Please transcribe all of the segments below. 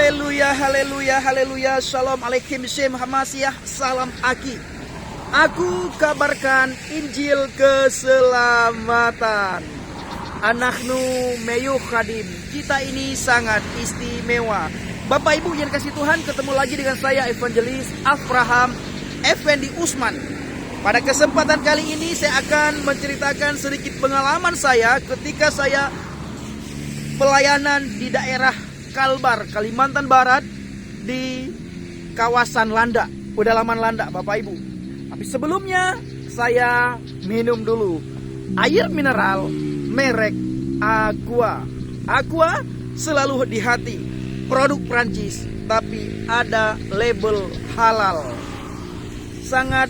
Haleluya, haleluya, haleluya. Shalom alaikum, Shem Hamasiah, salam Aki. Aku kabarkan Injil keselamatan. Anaknu meyuhadim. Kita ini sangat istimewa. Bapak Ibu yang kasih Tuhan, ketemu lagi dengan saya Evangelis Abraham Effendi Usman. Pada kesempatan kali ini saya akan menceritakan sedikit pengalaman saya ketika saya pelayanan di daerah Kalbar, Kalimantan Barat, di kawasan Landak, pedalaman Landak, Bapak Ibu. Tapi sebelumnya saya minum dulu air mineral merek Aqua. Aqua selalu di hati, produk Prancis tapi ada label halal. Sangat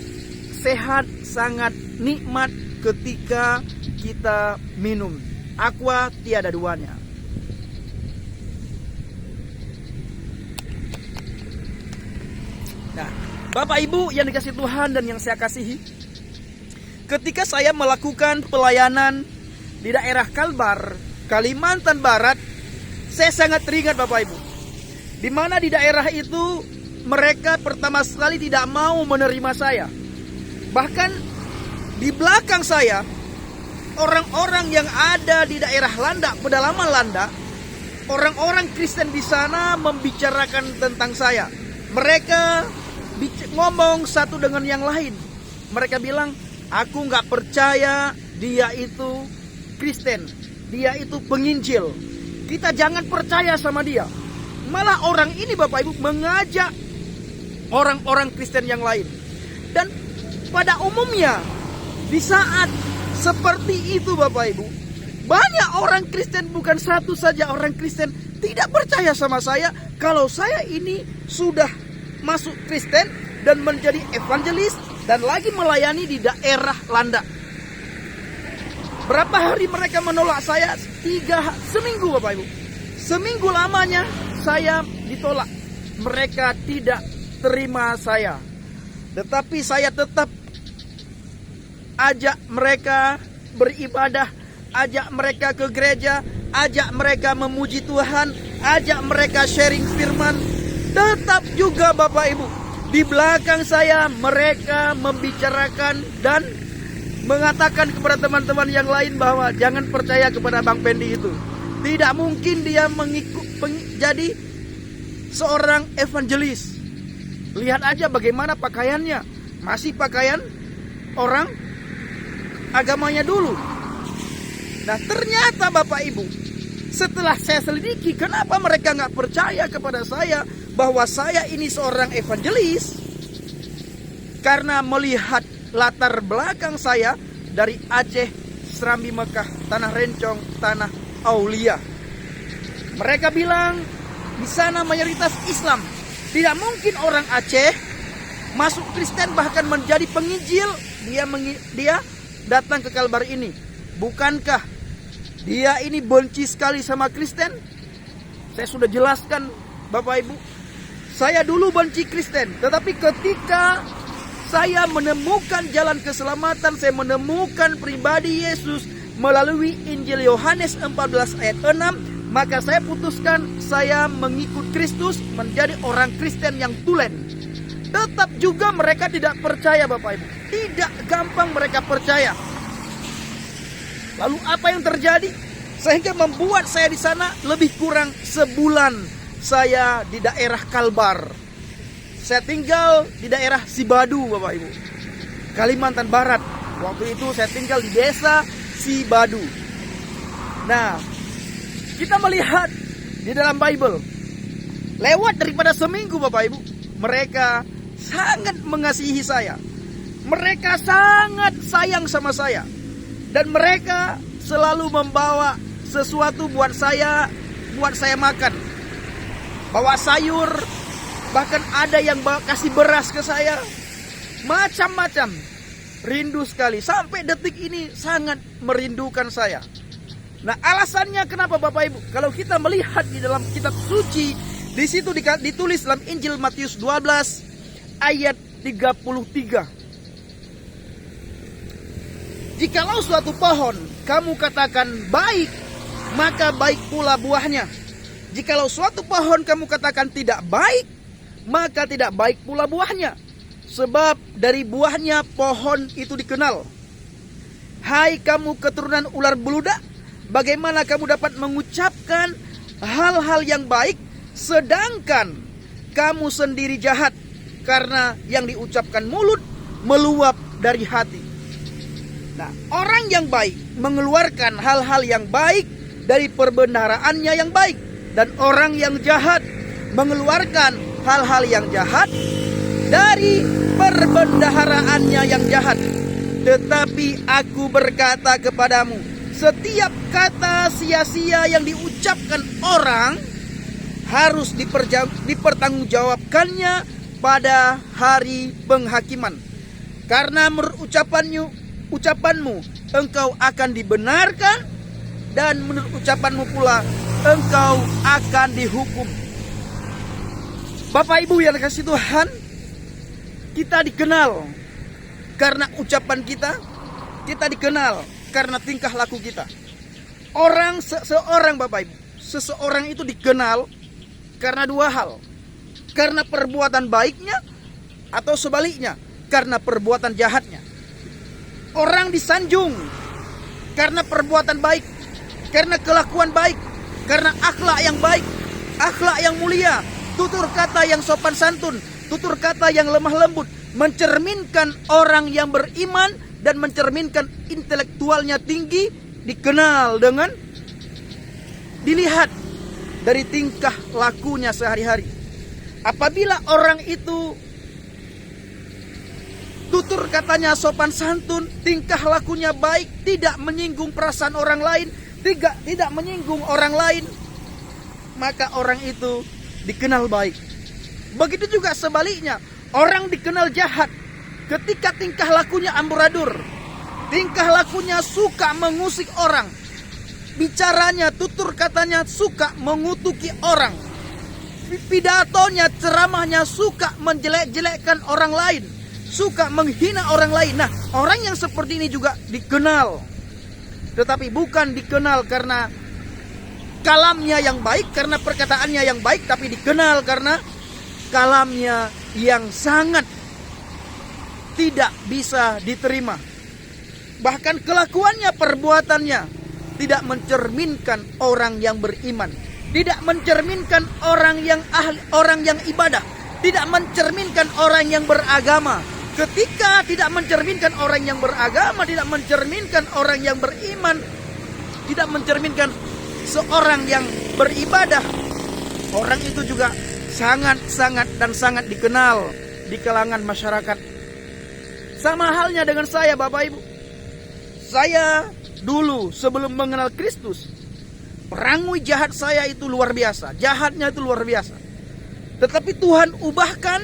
sehat, sangat nikmat ketika kita minum. Aqua tiada duanya. Nah, Bapak Ibu yang dikasih Tuhan dan yang saya kasihi, ketika saya melakukan pelayanan di daerah Kalbar, Kalimantan Barat, saya sangat teringat Bapak Ibu, di mana di daerah itu mereka pertama sekali tidak mau menerima saya. Bahkan di belakang saya, orang-orang yang ada di daerah Landak, pedalaman Landak, orang-orang Kristen di sana membicarakan tentang saya. Mereka ngomong satu dengan yang lain. Mereka bilang, aku gak percaya dia itu Kristen, dia itu penginjil, kita jangan percaya sama dia. Malah orang ini Bapak Ibu mengajak orang-orang Kristen yang lain. Dan pada umumnya di saat seperti itu Bapak Ibu, banyak orang Kristen, bukan satu saja orang Kristen, tidak percaya sama saya kalau saya ini sudah masuk Kristen dan menjadi evangelis dan lagi melayani di daerah Landak. Berapa hari mereka menolak saya? Seminggu Bapak Ibu. Seminggu lamanya saya ditolak. Mereka tidak terima saya. Tetapi saya tetap ajak mereka beribadah, ajak mereka ke gereja, ajak mereka memuji Tuhan, ajak mereka sharing firman. Tetap juga Bapak Ibu, di belakang saya mereka membicarakan dan mengatakan kepada teman-teman yang lain bahwa jangan percaya kepada Bang Pendi itu. Tidak mungkin dia jadi seorang evangelis. Lihat aja bagaimana pakaiannya, masih pakaian orang agamanya dulu. Nah ternyata Bapak Ibu, setelah saya selidiki kenapa mereka nggak percaya kepada saya bahwa saya ini seorang evangelis, karena melihat latar belakang saya dari Aceh, Serambi, Mekah, Tanah Rencong, Tanah Aulia. Mereka bilang di sana mayoritas Islam. Tidak mungkin orang Aceh masuk Kristen bahkan menjadi penginjil. Dia datang ke Kalbar ini. Bukankah dia ini benci sekali sama Kristen? Saya sudah jelaskan Bapak Ibu. Saya dulu benci Kristen, tetapi ketika saya menemukan jalan keselamatan, saya menemukan pribadi Yesus melalui Injil Yohanes 14 ayat 6, maka saya putuskan saya mengikut Kristus, menjadi orang Kristen yang tulen. Tetap juga mereka tidak percaya Bapak Ibu. Tidak gampang mereka percaya. Lalu apa yang terjadi? Sehingga membuat saya di sana lebih kurang sebulan saya di daerah Kalbar. Saya tinggal di daerah Sibadu Bapak Ibu, Kalimantan Barat. Waktu itu saya tinggal di desa Sibadu. Nah, kita melihat di dalam Bible, lewat daripada seminggu Bapak Ibu, mereka sangat mengasihi saya. Mereka sangat sayang sama saya. Dan mereka selalu membawa sesuatu buat saya makan. Bawa sayur, bahkan ada yang kasih beras ke saya. Macam-macam. Rindu sekali. Sampai detik ini sangat merindukan saya. Nah, alasannya kenapa Bapak Ibu? Kalau kita melihat di dalam kitab suci, di situ ditulis dalam Injil Matius 12 ayat 33. Jikalau suatu pohon kamu katakan baik, maka baik pula buahnya. Jikalau suatu pohon kamu katakan tidak baik, maka tidak baik pula buahnya. Sebab dari buahnya pohon itu dikenal. Hai kamu keturunan ular beludak, bagaimana kamu dapat mengucapkan hal-hal yang baik, sedangkan kamu sendiri jahat, karena yang diucapkan mulut meluap dari hati. Nah, orang yang baik mengeluarkan hal-hal yang baik dari perbendaharaannya yang baik, dan orang yang jahat mengeluarkan hal-hal yang jahat dari perbendaharaannya yang jahat. Tetapi aku berkata kepadamu, setiap kata sia-sia yang diucapkan orang harus dipertanggungjawabkannya pada hari penghakiman. Karena menurut ucapanmu engkau akan dibenarkan, dan menurut ucapanmu pula engkau akan dihukum. Bapak Ibu yang dikasihi Tuhan, kita dikenal karena ucapan kita, kita dikenal karena tingkah laku kita. Seseorang Bapak Ibu, seseorang itu dikenal karena dua hal. Karena perbuatan baiknya, atau sebaliknya, karena perbuatan jahatnya. Orang disanjung karena perbuatan baik, karena kelakuan baik, karena akhlak yang baik, akhlak yang mulia, tutur kata yang sopan santun, tutur kata yang lemah lembut, mencerminkan orang yang beriman dan mencerminkan intelektualnya tinggi, dikenal dengan dilihat dari tingkah lakunya sehari-hari. Apabila orang itu tutur katanya sopan santun, tingkah lakunya baik, tidak menyinggung perasaan orang lain, tidak menyinggung orang lain, maka orang itu dikenal baik. Begitu juga sebaliknya, orang dikenal jahat ketika tingkah lakunya amburadul, tingkah lakunya suka mengusik orang, bicaranya, tutur katanya suka mengutuki orang, pidatonya, ceramahnya suka menjelek-jelekkan orang lain, suka menghina orang lain. Nah, orang yang seperti ini juga dikenal, tetapi bukan dikenal karena kalamnya yang baik, karena perkataannya yang baik, tapi dikenal karena kalamnya yang sangat tidak bisa diterima. Bahkan kelakuannya, perbuatannya tidak mencerminkan orang yang beriman, tidak mencerminkan orang yang ahli, orang yang ibadah, tidak mencerminkan orang yang beragama. Ketika tidak mencerminkan orang yang beragama, tidak mencerminkan orang yang beriman, tidak mencerminkan seorang yang beribadah, orang itu juga sangat dikenal di kalangan masyarakat. Sama halnya dengan saya, Bapak Ibu. Saya dulu sebelum mengenal Kristus, perangui jahat saya itu luar biasa, jahatnya itu luar biasa. Tetapi Tuhan ubahkan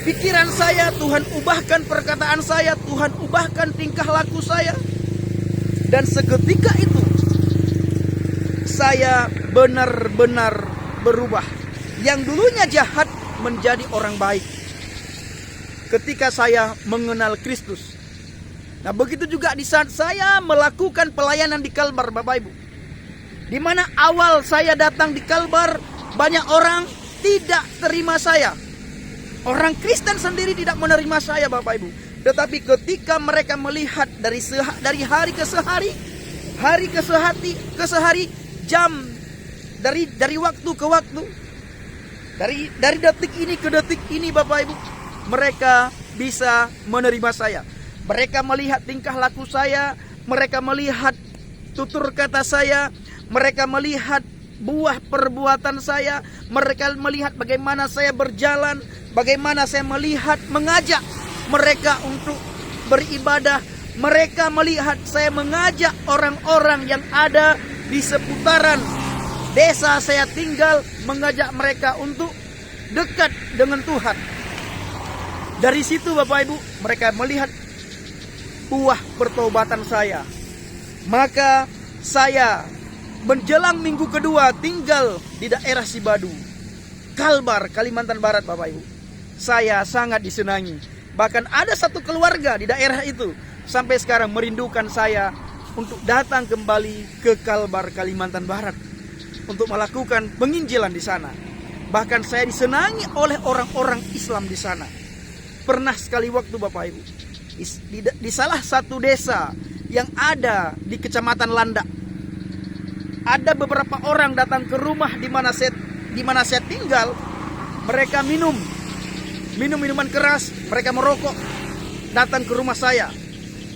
pikiran saya, Tuhan ubahkan perkataan saya, Tuhan ubahkan tingkah laku saya. Dan seketika itu saya benar-benar berubah. Yang dulunya jahat menjadi orang baik ketika saya mengenal Kristus. Nah, begitu juga di saat saya melakukan pelayanan di Kalbar, Bapak Ibu, di mana awal saya datang di Kalbar, banyak orang tidak terima saya. Orang Kristen sendiri tidak menerima saya, Bapak Ibu. Tetapi ketika mereka melihat dari hari ke sehari, jam, dari waktu ke waktu, dari detik ini ke detik ini, Bapak Ibu, mereka bisa menerima saya. Mereka melihat tingkah laku saya, mereka melihat tutur kata saya, mereka melihat buah perbuatan saya, mereka melihat bagaimana saya berjalan, bagaimana saya mengajak mereka untuk beribadah. Mereka melihat saya mengajak orang-orang yang ada di seputaran desa saya tinggal, mengajak mereka untuk dekat dengan Tuhan. Dari situ, Bapak Ibu, mereka melihat buah pertobatan saya. Maka saya menjelang minggu kedua tinggal di daerah Sibadu, Kalbar, Kalimantan Barat, Bapak Ibu. Saya sangat disenangi. Bahkan ada satu keluarga di daerah itu sampai sekarang merindukan saya untuk datang kembali ke Kalbar, Kalimantan Barat. untuk melakukan penginjilan di sana. Bahkan saya disenangi oleh orang-orang Islam di sana. Pernah sekali waktu Bapak Ibu, di salah satu desa yang ada di Kecamatan Landak, ada beberapa orang datang ke rumah di mana saya tinggal. Mereka minum minuman keras, mereka merokok, datang ke rumah saya.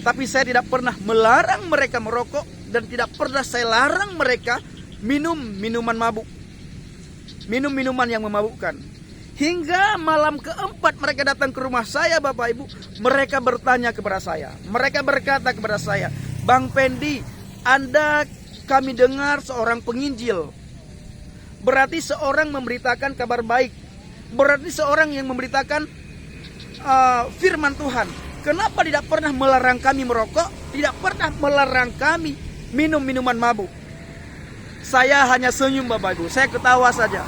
Tapi saya tidak pernah melarang mereka merokok, dan tidak pernah saya larang mereka minum minuman mabuk, minum minuman yang memabukkan. Hingga malam keempat mereka datang ke rumah saya Bapak Ibu. Mereka bertanya kepada saya, mereka berkata kepada saya, "Bang Pendi, Anda kami dengar seorang penginjil. Berarti seorang memberitakan kabar baik. Berarti seorang yang memberitakan firman Tuhan. Kenapa tidak pernah melarang kami merokok? Tidak pernah melarang kami minum minuman mabuk?" Saya hanya senyum Bapak Ibu, saya ketawa saja.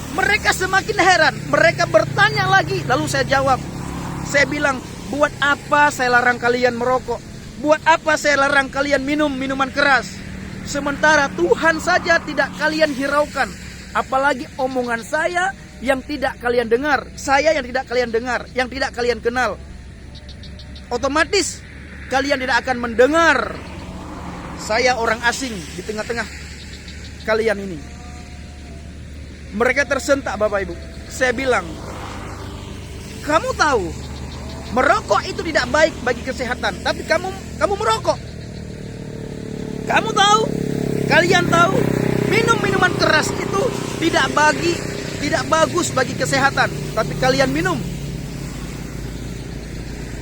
Mereka semakin heran, mereka bertanya lagi. Lalu saya jawab, saya bilang, "Buat apa saya larang kalian merokok? Buat apa saya larang kalian minum minuman keras? Sementara Tuhan saja tidak kalian hiraukan. Apalagi omongan saya yang tidak kalian dengar. Saya yang tidak kalian dengar, yang tidak kalian kenal. Otomatis kalian tidak akan mendengar saya orang asing di tengah-tengah kalian ini." Mereka tersentak Bapak Ibu. Saya bilang, "Kamu tahu merokok itu tidak baik bagi kesehatan, tapi kamu merokok. Kamu tahu, kalian tahu, minum minuman keras itu tidak bagus bagi kesehatan, tapi kalian minum.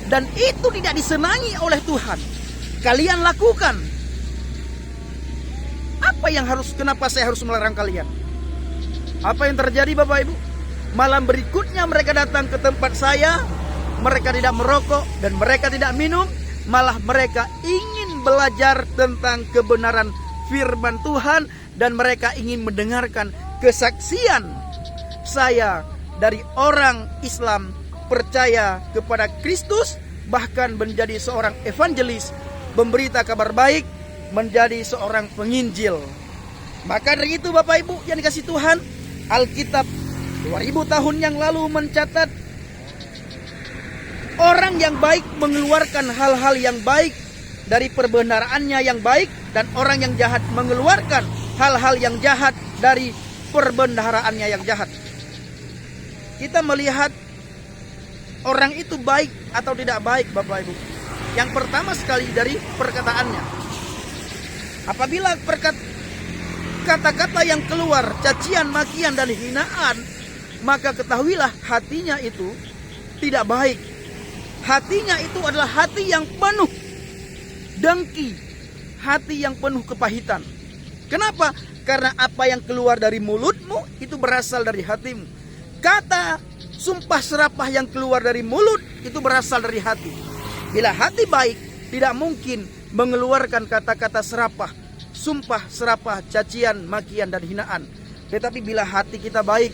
Dan itu tidak disenangi oleh Tuhan. Kalian lakukan. Kenapa saya harus melarang kalian?" Apa yang terjadi Bapak Ibu? Malam berikutnya mereka datang ke tempat saya. Mereka tidak merokok dan mereka tidak minum. Malah mereka ingin belajar tentang kebenaran firman Tuhan. Dan mereka ingin mendengarkan kesaksian saya dari orang Islam percaya kepada Kristus, bahkan menjadi seorang evangelis, memberita kabar baik, menjadi seorang penginjil. Maka dari itu Bapak Ibu yang dikasih Tuhan, Alkitab 2000 tahun yang lalu mencatat, orang yang baik mengeluarkan hal-hal yang baik dari perbendaharanya yang baik, dan orang yang jahat mengeluarkan hal-hal yang jahat dari perbendaharaannya yang jahat. Kita melihat orang itu baik atau tidak baik Bapak Ibu. Yang pertama sekali dari perkataannya. Apabila kata-kata yang keluar cacian, makian, dan hinaan, maka ketahuilah hatinya itu tidak baik. Hatinya itu adalah hati yang penuh dengki, hati yang penuh kepahitan. Kenapa? Karena apa yang keluar dari mulutmu itu berasal dari hatimu. Kata sumpah serapah yang keluar dari mulut itu berasal dari hati. Bila hati baik, tidak mungkin mengeluarkan kata-kata serapah, sumpah serapah, cacian, makian, dan hinaan. Tetapi bila hati kita baik,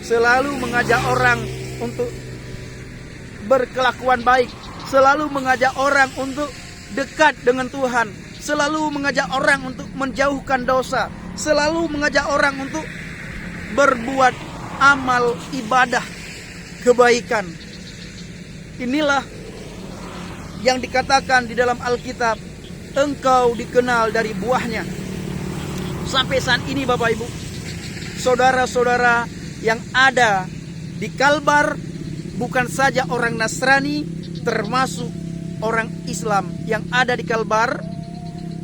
selalu mengajak orang untuk berkelakuan baik, selalu mengajak orang untuk dekat dengan Tuhan, selalu mengajak orang untuk menjauhkan dosa, selalu mengajak orang untuk berbuat amal ibadah kebaikan. Inilah yang dikatakan di dalam Alkitab, engkau dikenal dari buahnya. Sampai saat ini Bapak Ibu, saudara-saudara yang ada di Kalbar, bukan saja orang Nasrani, termasuk orang Islam yang ada di Kalbar,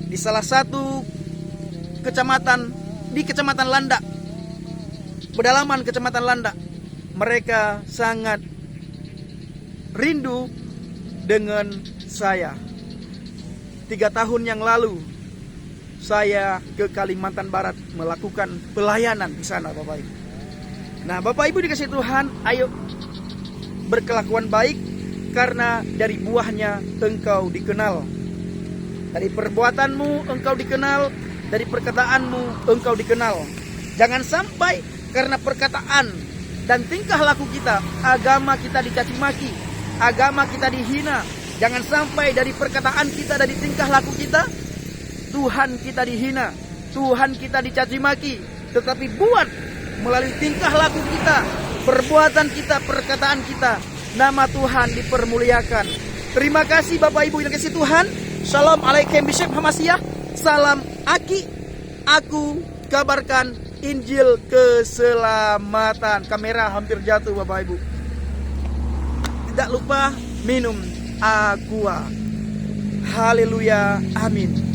di salah satu kecamatan, di Kecamatan Landak, pedalaman Kecamatan Landak, mereka sangat rindu dengan saya. 3 tahun yang lalu saya ke Kalimantan Barat melakukan pelayanan di sana Bapak Ibu. Nah Bapak Ibu dikasih Tuhan, ayo berkelakuan baik, karena dari buahnya engkau dikenal. Dari perbuatanmu engkau dikenal, dari perkataanmu engkau dikenal. Jangan sampai karena perkataan dan tingkah laku kita, agama kita dicaci maki, agama kita dihina. Jangan sampai dari perkataan kita, dari tingkah laku kita, Tuhan kita dihina. Tuhan kita dicaci maki, tetapi buat melalui tingkah laku kita, perbuatan kita, perkataan kita, nama Tuhan dipermuliakan. Terima kasih Bapak Ibu yang kasih Tuhan. Shalom alaikum Bishop Hamasiah. Salam Aki. Aku kabarkan Injil keselamatan. Kamera hampir jatuh Bapak Ibu. Tidak lupa minum aqua. Haleluya. Amin.